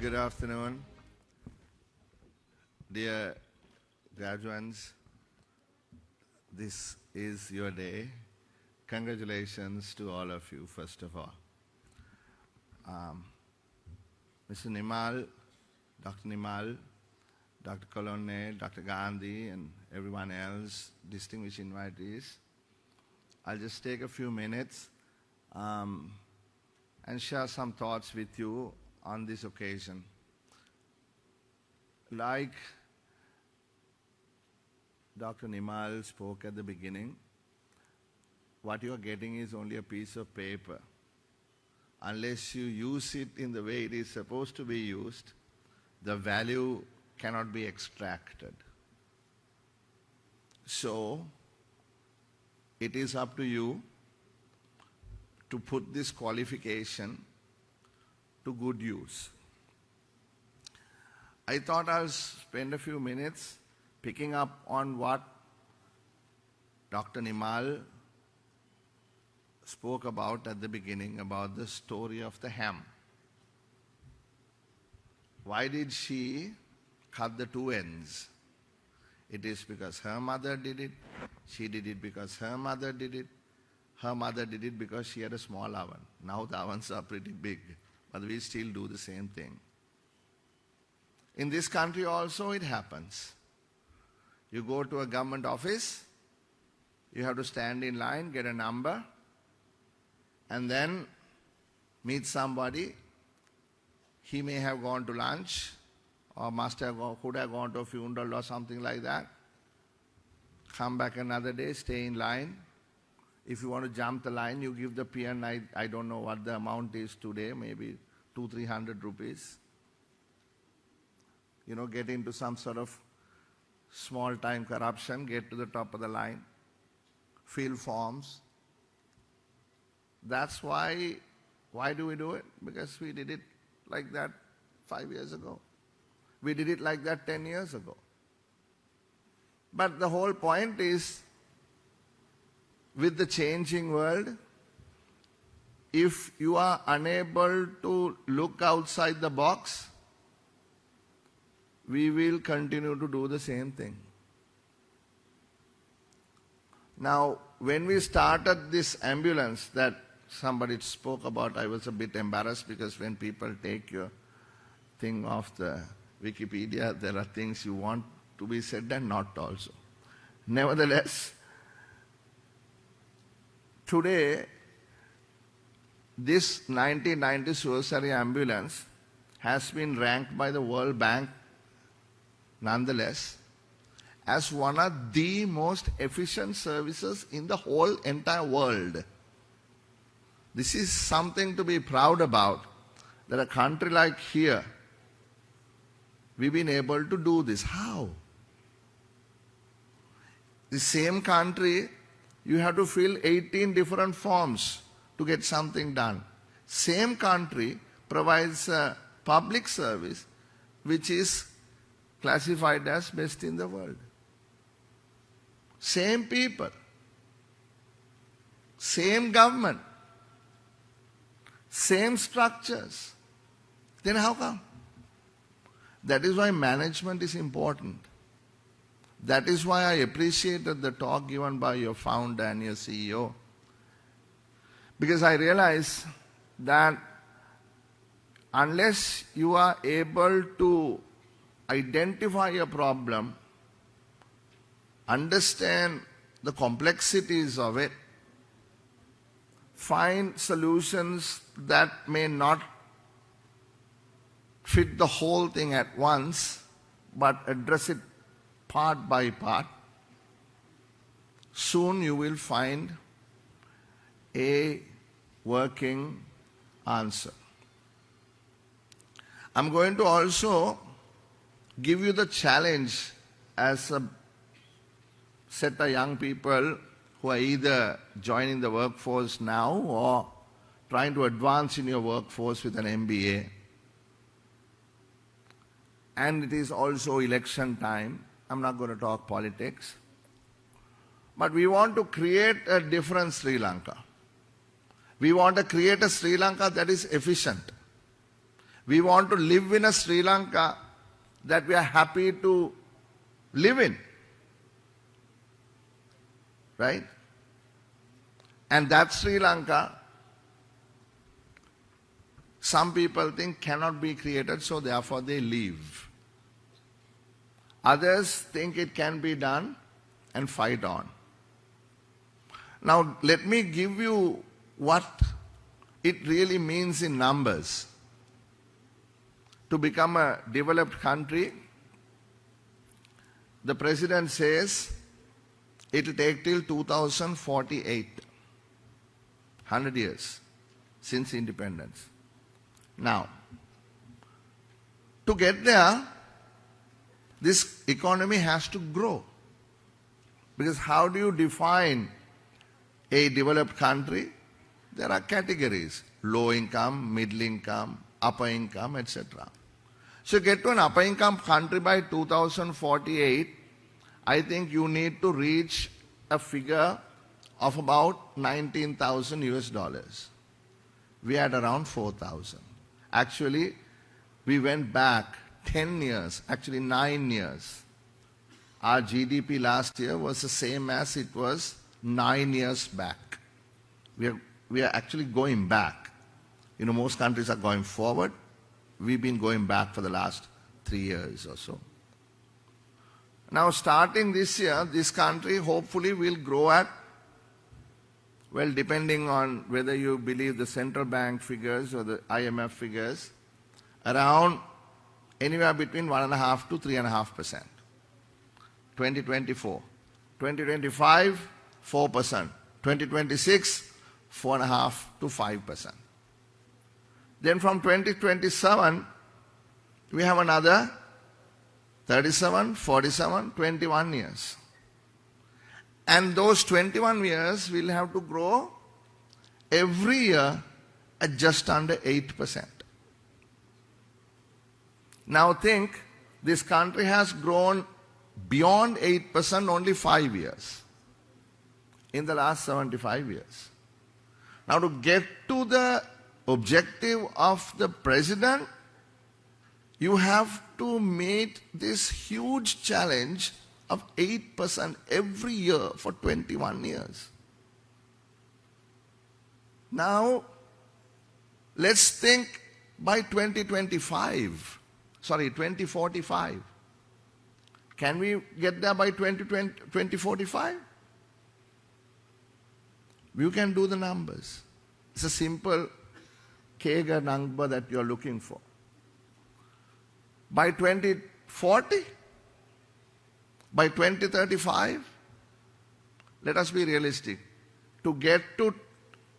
Good afternoon, dear graduates. This is your day. Congratulations to all of you, first of all. Mr. Nimal, Dr. Nimal, Dr. Colonne, Dr. Gandhi, and everyone else, distinguished invitees. I'll just take a few minutes and share some thoughts with you on this occasion. Like Dr. Nimal spoke at the beginning, what you are getting is only a piece of paper. Unless you use it in the way it is supposed to be used, the value cannot be extracted. So, it is up to you to put this qualification to good use. I thought I'll spend a few minutes picking up on what Dr. Nimal spoke about at the beginning, about the story of the ham. Why did she cut the two ends? It is because her mother did it. She did it because her mother did it. Her mother did it because she had a small oven. Now the ovens are pretty big, but we still do the same thing. In this country also it happens. You go to a government office, you have to stand in line, get a number, and then meet somebody. He may have gone to lunch, or could have gone to a funeral or something like that. Come back another day, stay in line. If you want to jump the line, you give the peon, I don't know what the amount is today, maybe 200-300 rupees. You know, get into some sort of small-time corruption, get to the top of the line, fill forms. That's why do we do it? Because we did it like that 5 years ago. We did it like that 10 years ago. But the whole point is, with the changing world, if you are unable to look outside the box, we will continue to do the same thing. Now, when we started this ambulance that somebody spoke about, I was a bit embarrassed because when people take your thing off the Wikipedia, there are things you want to be said and not also. Nevertheless, today, this 1990 suicide ambulance has been ranked by the World Bank, nonetheless, as one of the most efficient services in the whole entire world. This is something to be proud about, that a country like here, we've been able to do this. How? The same country, you have to fill 18 different forms to get something done. Same country provides a public service which is classified as best in the world. Same people, same government, same structures. Then how come? That is why management is important. That is why I appreciated the talk given by your founder and your CEO. Because I realize that unless you are able to identify a problem, understand the complexities of it, find solutions that may not fit the whole thing at once, but address it part by part, soon you will find a working answer. I'm going to also give you the challenge as a set of young people who are either joining the workforce now or trying to advance in your workforce with an MBA. And it is also election time. I'm not going to talk politics. But we want to create a different Sri Lanka. We want to create a Sri Lanka that is efficient. We want to live in a Sri Lanka that we are happy to live in. Right? And that Sri Lanka, some people think cannot be created, so therefore they leave. Others think it can be done and fight on. Now, let me give you what it really means in numbers. To become a developed country, the president says it will take till 2048, 100 years since independence. Now, to get there, this economy has to grow. Because how do you define a developed country? There are categories: low income, middle income, upper income, etc. So to get to an upper income country by 2048, I think you need to reach a figure of about 19,000 US dollars. We had around 4,000. Actually, we went back 10 years, actually 9 years. Our GDP last year was the same as it was 9 years back. We are actually going back. You know, most countries are going forward. We've been going back for the last 3 years or so. Now, starting this year, this country hopefully will grow at, well, depending on whether you believe the central bank figures or the IMF figures, around anywhere between 1.5 to 3.5%. 2024. 2025, 4%. 2026, 4.5 to 5%. Then from 2027, we have another 37, 47, 21 years. And those 21 years will have to grow every year at just under 8%. Now think, this country has grown beyond 8% only 5 years in the last 75 years. Now to get to the objective of the president, you have to meet this huge challenge of 8% every year for 21 years. Now, let's think by 2045. Can we get there by 2045? You can do the numbers. It's a simple Kager number that you're looking for. By 2040, by 2035, let us be realistic. To get to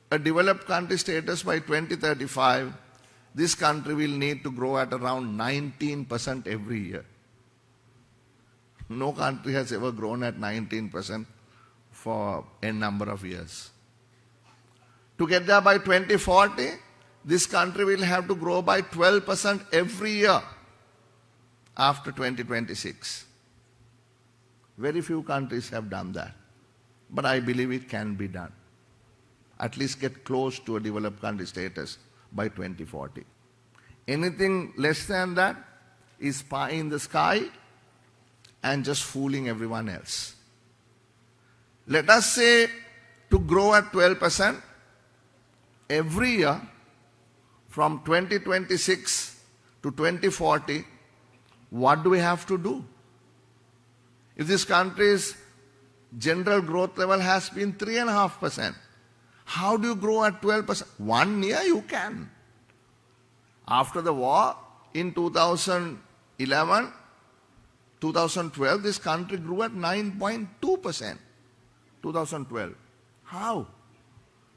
a developed country status by 2035, this country will need to grow at around 19% every year. No country has ever grown at 19% for a number of years. To get there by 2040, this country will have to grow by 12% every year after 2026. Very few countries have done that. But I believe it can be done. At least get close to a developed country status by 2040. Anything less than that is pie in the sky and just fooling everyone else. Let us say to grow at 12% every year from 2026 to 2040, what do we have to do? If this country's general growth level has been 3.5%, how do you grow at 12%? 1 year you can. After the war in 2011, 2012, this country grew at 9.2%. 2012. How?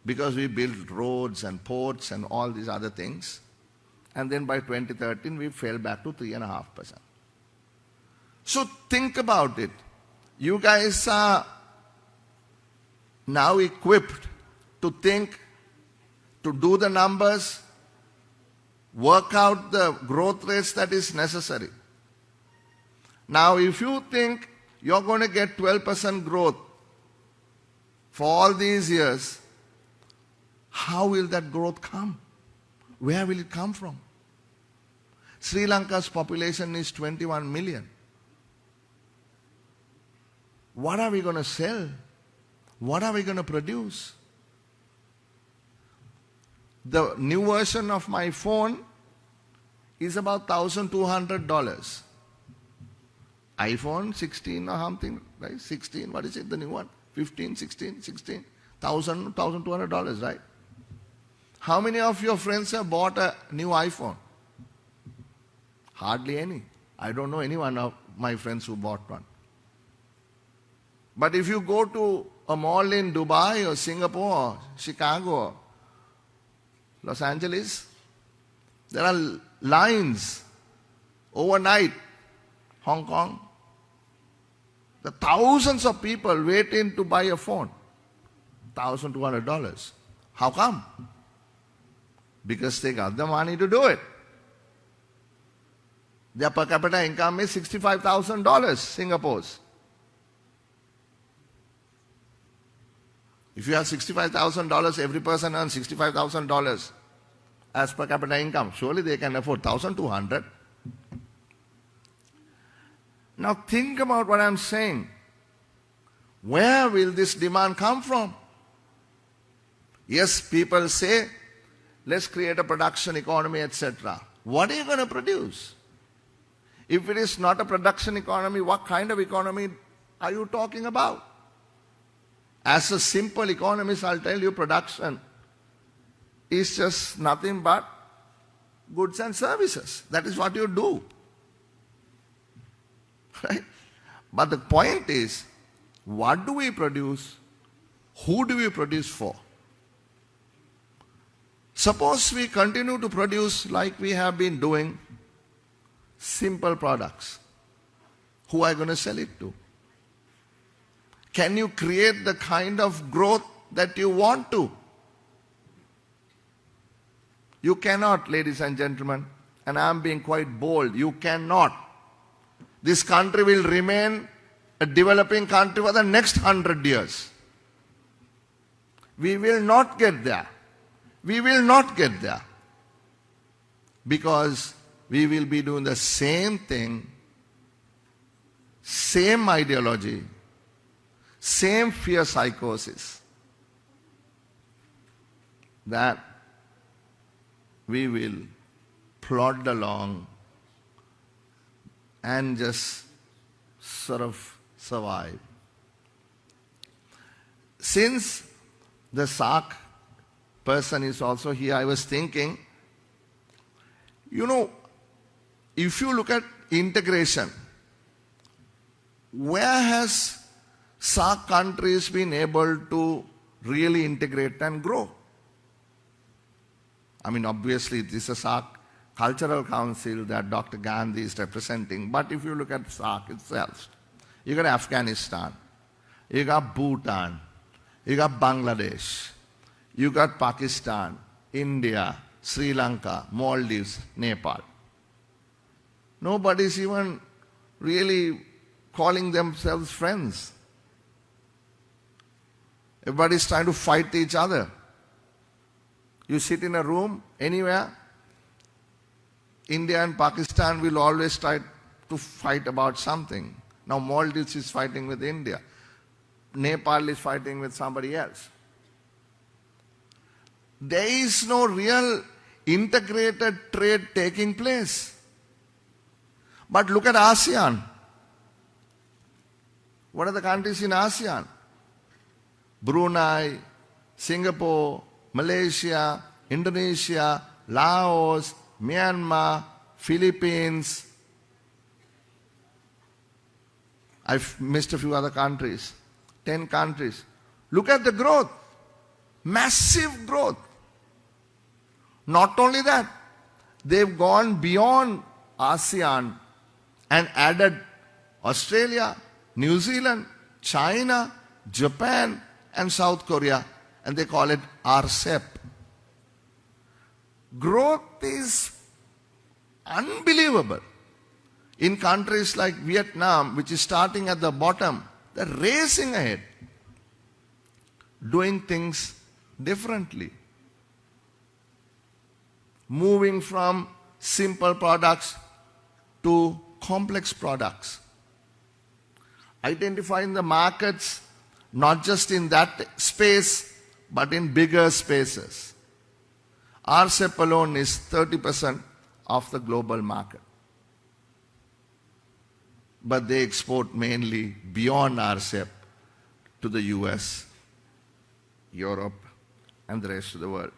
Because we built roads and ports and all these other things. And then by 2013, we fell back to 3.5%. So think about it. You guys are now equipped to think, to do the numbers, work out the growth rates that is necessary. Now, if you think you're going to get 12% growth for all these years, how will that growth come? Where will it come from? Sri Lanka's population is 21 million. What are we going to sell? What are we going to produce? The new version of my phone is about $1,200. iPhone 16 or something, right? 16, what is it, the new one? 15, 16, $1,200, right? How many of your friends have bought a new iPhone? Hardly any. I don't know any one of my friends who bought one. But if you go to a mall in Dubai or Singapore or Chicago or Los Angeles, there are lines overnight. Hong Kong, the thousands of people waiting to buy a phone. $1,200. How come? Because they got the money to do it. Their per capita income is $65,000, Singapore's. If you have $65,000, every person earns $65,000 as per capita income. Surely they can afford $1,200. Now think about what I'm saying. Where will this demand come from? Yes, people say, let's create a production economy, etc. What are you going to produce? If it is not a production economy, what kind of economy are you talking about? As a simple economist, I'll tell you production is just nothing but goods and services. That is what you do. Right? But the point is, what do we produce? Who do we produce for? Suppose we continue to produce like we have been doing, simple products. Who are you going to sell it to? Can you create the kind of growth that you want to? You cannot, ladies and gentlemen, and I am being quite bold, you cannot. This country will remain a developing country for the next 100 years. We will not get there. We will not get there. Because we will be doing the same thing, same ideology, same fear psychosis, that we will plod along and just sort of survive. Since the SARC person is also here, I was thinking, you know, if you look at integration, where has SARC countries been able to really integrate and grow? I mean, obviously, this is a SARC Cultural Council that Dr. Gandhi is representing. But if you look at SARC itself, you got Afghanistan, you got Bhutan, you got Bangladesh, you got Pakistan, India, Sri Lanka, Maldives, Nepal. Nobody's even really calling themselves friends. Everybody's trying to fight each other. You sit in a room anywhere, India and Pakistan will always try to fight about something. Now Maldives is fighting with India. Nepal is fighting with somebody else. There is no real integrated trade taking place. But look at ASEAN. What are the countries in ASEAN? Brunei, Singapore, Malaysia, Indonesia, Laos, Myanmar, Philippines. I've missed a few other countries. 10 countries. Look at the growth. Massive growth. Not only that, they've gone beyond ASEAN and added Australia, New Zealand, China, Japan, and South Korea, and they call it RCEP. Growth is unbelievable. In countries like Vietnam, which is starting at the bottom, they're racing ahead, doing things differently. Moving from simple products to complex products. Identifying the markets not just in that space, but in bigger spaces. RCEP alone is 30% of the global market. But they export mainly beyond RCEP to the US, Europe, and the rest of the world.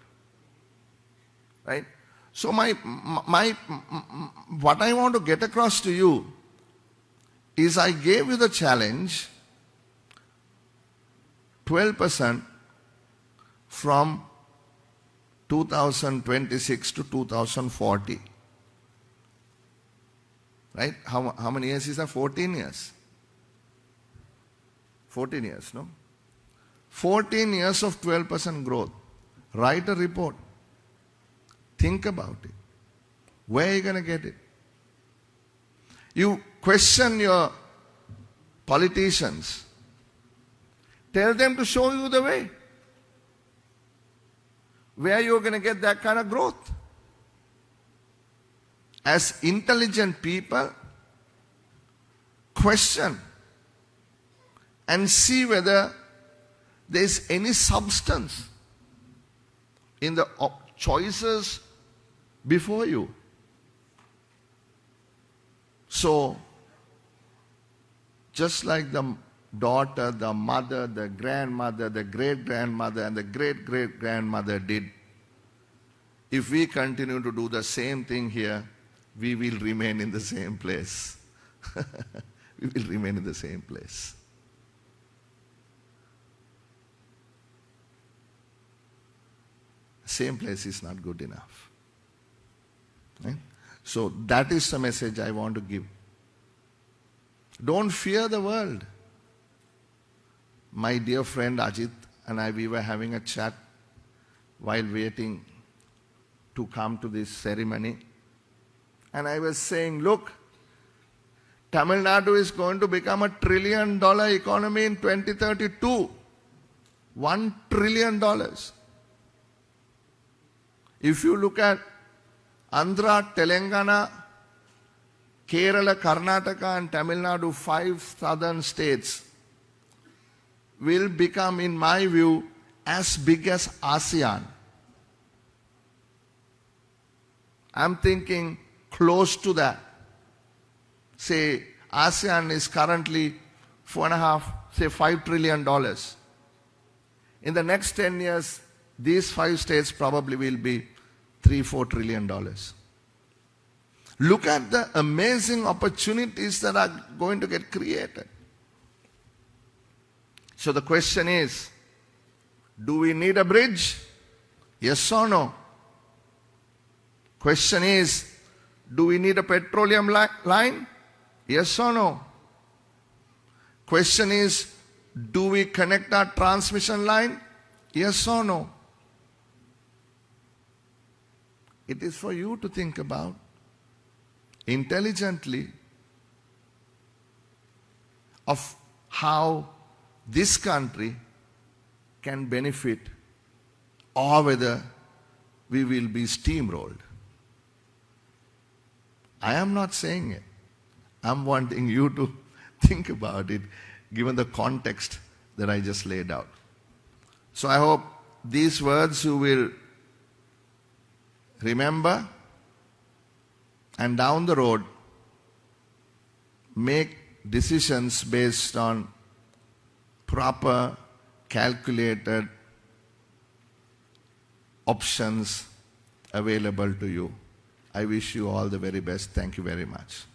Right? So what I want to get across to you is I gave you the challenge 12% from 2026 to 2040. Right? How many years is that? 14 years. 14 years, no? 14 years of 12% growth. Write a report. Think about it. Where are you going to get it? You question your politicians. Tell them to show you the way. Where you're going to get that kind of growth. As intelligent people, question and see whether there's any substance in the choices before you. So, just like the daughter, the mother, the grandmother, the great-grandmother, and the great-great-grandmother did, if we continue to do the same thing here, we will remain in the same place. We will remain in the same place. Same place is not good enough. Right? So that is the message I want to give. Don't fear the world. My dear friend Ajit and I, we were having a chat while waiting to come to this ceremony. And I was saying, look, Tamil Nadu is going to become $1 trillion economy in 2032. $1 trillion. If you look at Andhra, Telangana, Kerala, Karnataka and Tamil Nadu, 5 southern states, will become, in my view, as big as ASEAN. I'm thinking close to that. Say, ASEAN is currently $5 trillion. In the next 10 years, these 5 states probably will be $3-4 trillion. Look at the amazing opportunities that are going to get created. So the question is, do we need a bridge? Yes or no? Question is, do we need a petroleum line? Yes or no? Question is, do we connect our transmission line? Yes or no? It is for you to think about intelligently of how this country can benefit or whether we will be steamrolled. I am not saying it. I'm wanting you to think about it given the context that I just laid out. So I hope these words you will remember and down the road make decisions based on proper, calculated options available to you. I wish you all the very best. Thank you very much.